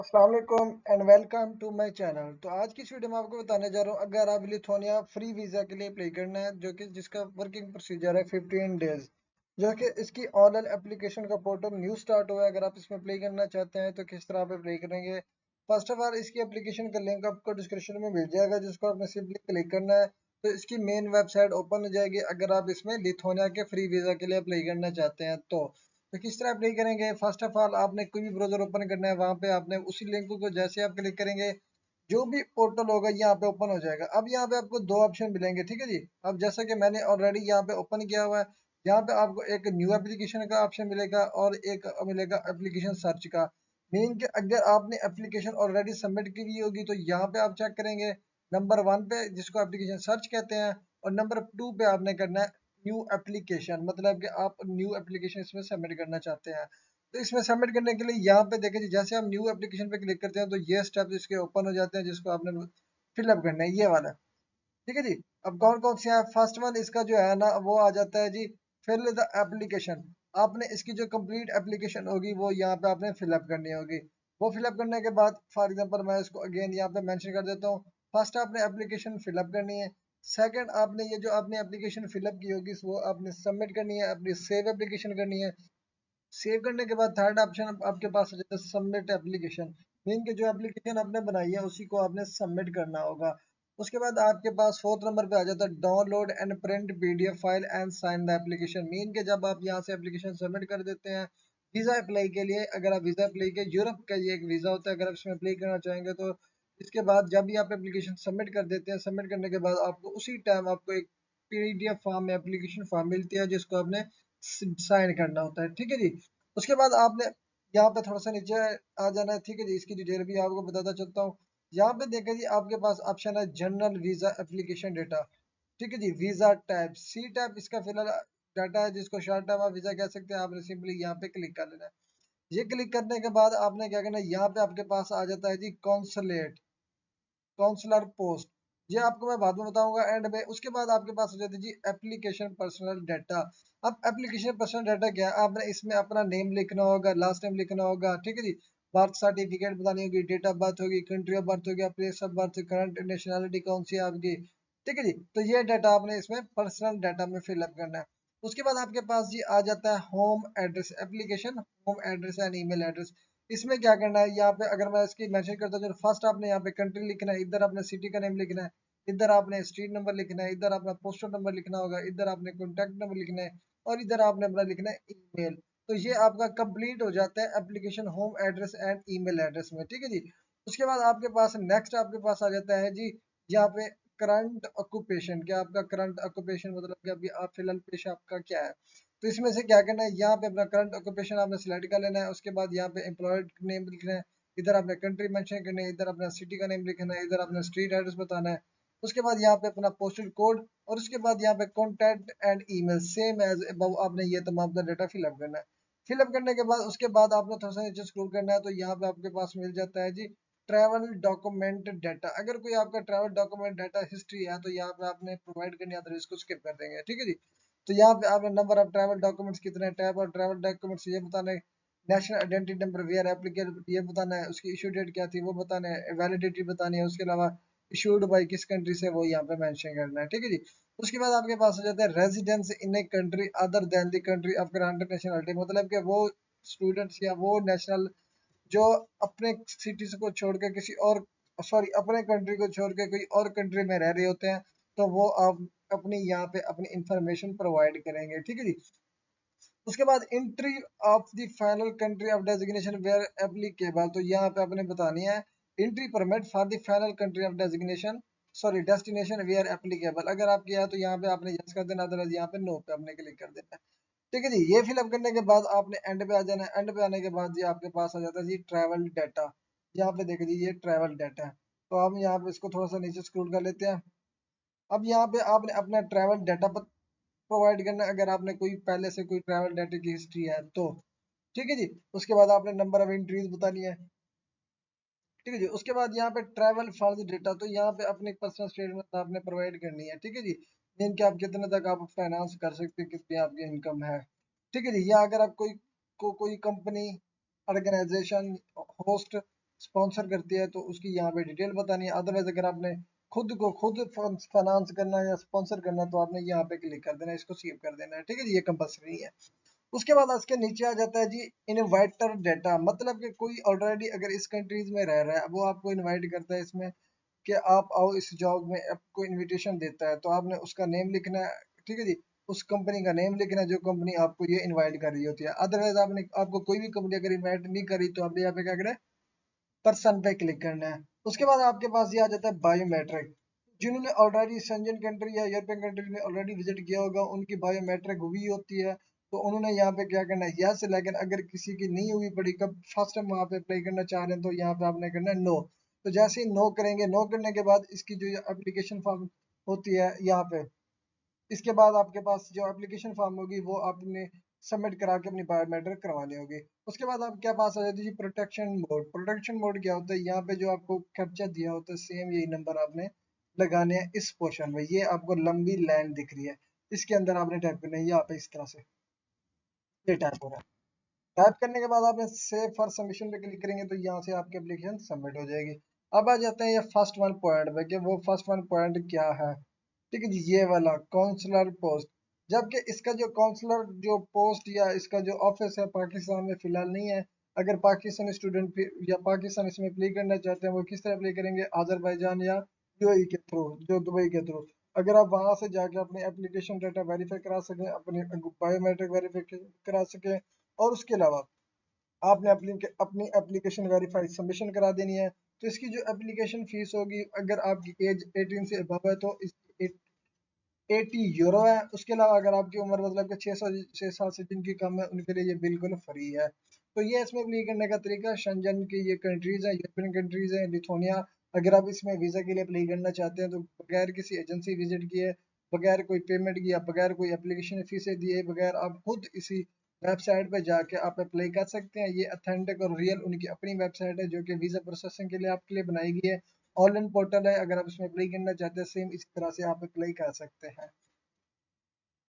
अस्सलाम वालेकुम and welcome to my channel. तो आज की इस वीडियो में आपको बताने जा रहा हूँ, अगर आप लिथुआनिया फ्री वीज़ा के लिए अप्लाई करना है, जो कि जिसका वर्किंग प्रोसीजर है 15 डेज, जो कि इसकी ऑनलाइन एप्लीकेशन का पोर्टल न्यू स्टार्ट हुआ है। अगर आप इसमें अप्लाई करना चाहते हैं तो किस तरह आप अप्लाई करेंगे। फर्स्ट ऑफ ऑल, इसकी एप्लीकेशन का लिंक आपको डिस्क्रिप्शन में मिल जाएगा, जिसको आपने सिंपली क्लिक करना है तो इसकी मेन वेबसाइट ओपन हो जाएगी। अगर आप इसमें लिथुआनिया के फ्री वीज़ा के लिए अप्लाई करना चाहते हैं तो किस तरह अप्लाई करेंगे। फर्स्ट ऑफ ऑल, आपने कोई भी ब्राउजर ओपन करना है, वहां पे आपने उसी लिंक को जैसे आप क्लिक करेंगे, जो भी पोर्टल होगा यहाँ पे ओपन हो जाएगा। अब यहाँ पे आपको दो ऑप्शन मिलेंगे, ठीक है जी। अब जैसा कि मैंने ऑलरेडी यहाँ पे ओपन किया हुआ है, यहाँ पे आपको एक न्यू एप्लीकेशन का ऑप्शन मिलेगा और एक मिलेगा एप्लीकेशन सर्च का। मीन कि अगर आपने एप्लीकेशन ऑलरेडी सबमिट की हुई होगी तो यहाँ पे आप चेक करेंगे नंबर 1 पे, जिसको एप्लीकेशन सर्च कहते हैं, और नंबर 2 पे आपने करना है न्यू एप्लीकेशन, मतलब कि आप न्यू एप्लीकेशन इसमें सबमिट करना चाहते हैं। तो इसमें सबमिट करने के लिए यहाँ पे देखें जी, जैसे हम न्यू एप्लीकेशन पे क्लिक करते हैं तो ये स्टेप इसके ओपन हो जाते हैं, जिसको आपने फिलअप करना है, ये वाला। ठीक है जी। अब कौन कौन से हैं, फर्स्ट वन इसका जो है ना वो आ जाता है जी, फिल द एप्लीकेशन। आपने इसकी जो कंप्लीट एप्लीकेशन होगी वो यहाँ पे आपने फिलअप करनी होगी। वो फिलअप करने के बाद फॉर एग्जांपल मैं इसको अगेन यहाँ पे मेंशन कर देता हूँ। फर्स्ट आपने एप्लीकेशन फिलअप करनी है। सेकंड, आपने ये जो आपने एप्लीकेशन फिलअप की होगी वो आपने सबमिट करनी है, अपनी सेव एप्लीकेशन करनी है। सेव करने के बाद थर्ड ऑप्शन आपके पास आ जाता है सबमिट एप्लीकेशन। मीन के जो एप्लीकेशन आपने बनाई है उसी को आपने सबमिट करना होगा। उसके बाद आपके पास फोर्थ नंबर पे आ जाता है download and print PDF file and sign the application. Mean के जब आप यहाँ से एप्लीकेशन सबमिट कर देते हैं वीजा अप्लाई के लिए, अगर आप वीजा अप्लाई के, यूरोप का ये एक वीजा होता है, अगर आप इसमें अप्लाई करना चाहेंगे तो इसके बाद जब भी आप एप्लीकेशन सबमिट कर देते हैं, सबमिट करने के बाद आपको उसी टाइम आपको एक पीडीएफ फॉर्म में एप्लीकेशन फॉर्म मिलती है, जिसको आपने साइन करना होता है। ठीक है जी। उसके बाद आपने यहाँ पे थोड़ा सा नीचे आ जाना है। ठीक है जी, इसकी डिटेल भी आपको बताता चलता हूँ। यहाँ पे देखें जी, आपके पास ऑप्शन है जनरल वीजा एप्लीकेशन डेटा। ठीक है जी, वीजा टैब सी टैब इसका फिलहाल डाटा है, जिसको शॉर्ट टर्म आप वीजा कह सकते हैं। आपने सिंपली यहाँ पे क्लिक कर लेना है। ये क्लिक करने के बाद आपने क्या करना है, यहाँ पे आपके पास आ जाता है जी कॉन्सुलेट, काउंसलर पोस्ट। ये आपको मैं बाद में बताऊंगा एंड में। उसके बाद आपके पास हो जाती है जी एप्लीकेशन पर्सनल डाटा। अब एप्लीकेशन पर्सनल डाटा क्या है, आपने इसमें अपना नेम लिखना होगा, लास्ट नेम लिखना होगा, ठीक है जी। बर्थ सर्टिफिकेट बतानी होगी, डेट ऑफ बर्थ होगी, कंट्री ऑफ बर्थ होगी, place of birth, current nationality कौन सी है आपकी। ठीक है जी। तो ये डाटा आपने इसमें पर्सनल डाटा में फिलअप करना है। उसके बाद आपके पास जी आ जाता है home address application, home address and email address. इसमें क्या करना है, यहाँ पे अगर मैं इसकी मेंशन करता हूँ, फर्स्ट आपने यहाँ पे कंट्री लिखना है, इधर आपने सिटी का नेम लिखना है, इधर आपने स्ट्रीट नंबर लिखना है, इधर अपना पोस्टल नंबर लिखना होगा, इधर आपने कॉन्टैक्ट नंबर लिखना है, और इधर आपने अपना लिखना है ईमेल। तो ये आपका कंप्लीट हो जाता है application home address and email address में। ठीक है जी। उसके बाद आपके पास नेक्स्ट आपके पास आ जाता है जी, यहाँ पे करंट ऑक्यूपेशन। क्या आपका करंट ऑक्यूपेशन, मतलब कि अभी आप फिलहाल पेशा आपका क्या है। तो इसमें से क्या करना है, यहाँ पे अपना करंट ऑक्यूपेशन आपने सिलेक्ट कर लेना है। उसके बाद यहाँ पे एम्प्लॉयड नेम लिखना है, इधर आपने कंट्री मेंशन करनी है, इधर अपना सिटी का नेम लिखना है, इधर अपना स्ट्रीट एड्रेस बताना है। उसके बाद यहाँ पे अपना पोस्टल कोड, और उसके बाद यहाँ पे contact and email same as above आपने ये तमाम अपना डाटा फिलअप करना है। फिलअप करने के बाद उसके बाद आपने थोड़ा सा नीचे स्क्रॉल करना है, तो यहाँ पे आपके पास मिल जाता है जी ट्रैवल डॉक्यूमेंट डाटा। अगर कोई आपका ट्रैवल डॉक्यूमेंट डाटा हिस्ट्री है तो यहाँ पे आपने प्रोवाइड करनी है, तो इसको स्किप कर देंगे। ठीक है जी। तो यहाँ पे आपने नंबर ऑफ ट्रैवल डॉक्यूमेंट्स कितने, टाइप और ट्रैवल डॉक्यूमेंट्स ये बताना है, national identity number where applicable ये बताना है, उसकी इशू डेट क्या थी वो बताना है, वैलिडिटी बतानी है, उसके अलावा इशूड बाई किस कंट्री से वो यहाँ पे मेंशन करना है। ठीक है जी। उसके बाद आपके पास हो जाता है residence in a country other than the country of granted nationality, मतलब कि वो स्टूडेंट्स या वो नेशनल जो अपने सिटीज को छोड़ के किसी और, सॉरी अपने कंट्री को छोड़ के कोई और कंट्री में रह रहे होते हैं, तो वो आप अपनी यहाँ पे अपनी इंफॉर्मेशन प्रोवाइड करेंगे। ठीक है जी। उसके बाद entry of the final country of designation where applicable, तो यहाँ पे आपने बतानी है entry permit for the final country of designation, sorry destination where applicable. अगर आप किया है तो यहाँ पे आपने यस कर देना, अदरवाइज यहाँ पे नो पे आपने क्लिक कर देना है। ठीक है जी। ये फिलअप करने के बाद आपने एंड पे आ जाना है। एंड पे आने के बाद जी आपके पास आ जाता है जी ट्रैवल डाटा। यहाँ पे देखिए जी ये ट्रैवल डाटा है। तो हम यहाँ पे इसको थोड़ा सा नीचे स्क्रॉल कर लेते हैं। अब यहाँ पे आपने अपना ट्रैवल डाटा प्रोवाइड करना है, अगर आपने कोई पहले से कोई ट्रैवल डाटा की हिस्ट्री है तो। ठीक है जी। उसके बाद आपने नंबर ऑफ एंट्रीज बतानी है। ठीक है जी। उसके बाद यहाँ पे ट्रैवल फॉर द डेटा, तो यहाँ पे अपनी पर्सनल स्टेटमेंट आपने प्रोवाइड करनी है। ठीक है जी। मीन कि आप कितने तक आप फाइनेंस कर सकते हैं, कितनी आपकी इनकम है। ठीक है जी। या अगर आप कोई कंपनी, ऑर्गेनाइजेशन, होस्ट स्पॉन्सर करती है तो उसकी यहाँ पे डिटेल बतानी है। अदरवाइज अगर आपने खुद को खुद फाइनेंस करना है या स्पॉन्सर करना है तो आपने यहाँ पे क्लिक कर देना है, इसको सेव कर देना है, ठीक है जी, ये कंपल्सरी है। उसके बाद इसके नीचे आ जाता है जी इनवाइटर डाटा, मतलब कि कोई ऑलरेडी अगर इस कंट्रीज में रह रहा है वो आपको इनवाइट करता है इसमें कि आप आओ इस जॉब में, आपको इनविटेशन देता है तो आपने उसका नेम लिखना है, ठीक है जी, उस कंपनी का नेम लिखना है जो कंपनी आपको ये इनवाइट कर रही होती है। अदरवाइज आपने आपको कोई भी कंपनी अगर इनवाइट नहीं करी तो आप यहाँ पे क्या करें, पर्सन पे क्लिक करना है। उसके बाद आपके पास ये आ जाता है बायोमेट्रिक, जिन्होंने ऑलरेडी संजन कंट्री या यूरोपियन कंट्री में ऑलरेडी विजिट किया होगा उनकी बायोमेट्रिक हुई होती है, तो उन्होंने यहाँ पे क्या करना है यस। लेकिन अगर किसी की नहीं हुई पड़ी, कब फर्स्ट टाइम वहाँ पे अप्लाई करना चाह रहे हैं तो यहाँ पे आपने करना है नो। तो जैसे ही नो करेंगे, नो करने के बाद इसकी जो एप्लीकेशन फॉर्म होती है यहाँ पे, इसके बाद आपके पास जो एप्लीकेशन फॉर्म होगी वो आपने सबमिट करा के अपनी बायोमेट्रिक करवानी होगी। उसके बाद आपके पास आ जाती है प्रोटेक्शन मोड। प्रोटेक्शन मोड क्या होता है, यहाँ पे जो आपको कैप्चा दिया होता है सेम यही नंबर आपने लगाने हैं इस पोर्शन में। ये आपको लंबी लाइन दिख रही है, इसके अंदर आपने टाइप करना है यहाँ पे इस तरह से, ये टाइप हो रहा है। टाइप करने के बाद आप सेव फॉर सबमिशन पे क्लिक करेंगे तो यहाँ से आपकी एप्लीकेशन सबमिट हो जाएगी। अब आ जाते हैं ये फर्स्ट वन पॉइंट पे कि वो फर्स्ट वन पॉइंट क्या है, ठीक है जी, ये वाला काउंसलर पोस्ट। जबकि इसका जो काउंसलर जो पोस्ट या इसका जो ऑफिस है पाकिस्तान में फिलहाल नहीं है। अगर पाकिस्तानी स्टूडेंट या पाकिस्तान इसमें अप्लाई करना चाहते हैं वो किस तरह अप्लाई करेंगे, अजरबैजान या यूएई के थ्रू, जो दुबई के थ्रू। अगर आप वहां से जाके अपने एप्लीकेशन डाटा वेरीफाई करा सकें, अपनी बायोमेट्रिक वेरीफाई करा सकें, और उसके अलावा आपने अपनी एप्लीकेशन वेरीफाई सबमिशन करा देनी है, तो इसकी जो एप्लीकेशन फीस होगी, अगर आपकी एज 18 से अबव है तो इसकी 80 यूरो है। उसके अलावा अगर आपकी उम्र मतलब कि 6 साल से जिनकी कम है उनके लिए ये बिल्कुल फ्री है। तो ये इसमें अप्लाई करने का तरीका, शेंजन की ये कंट्रीज हैं, यूरोपियन कंट्रीज हैं, लिथुआनिया। अगर आप इसमें वीजा के लिए अप्लाई करना चाहते हैं तो बगैर किसी एजेंसी विजिट किए, बगैर कोई पेमेंट किया, बगैर कोई एप्लीकेशन फीस दिए बगैर आप खुद इसी वेबसाइट पे जाके आप अप्लाई कर सकते हैं। ये अथेंटिक और रियल उनकी अपनी वेबसाइट है जो कि वीजा प्रोसेसिंग के लिए आपके लिए बनाई गई है। ऑनलाइन पोर्टल है, अगर आप इसमें अप्लाई करना चाहते हैं सेम इसी तरह से आप अप्लाई कर सकते हैं।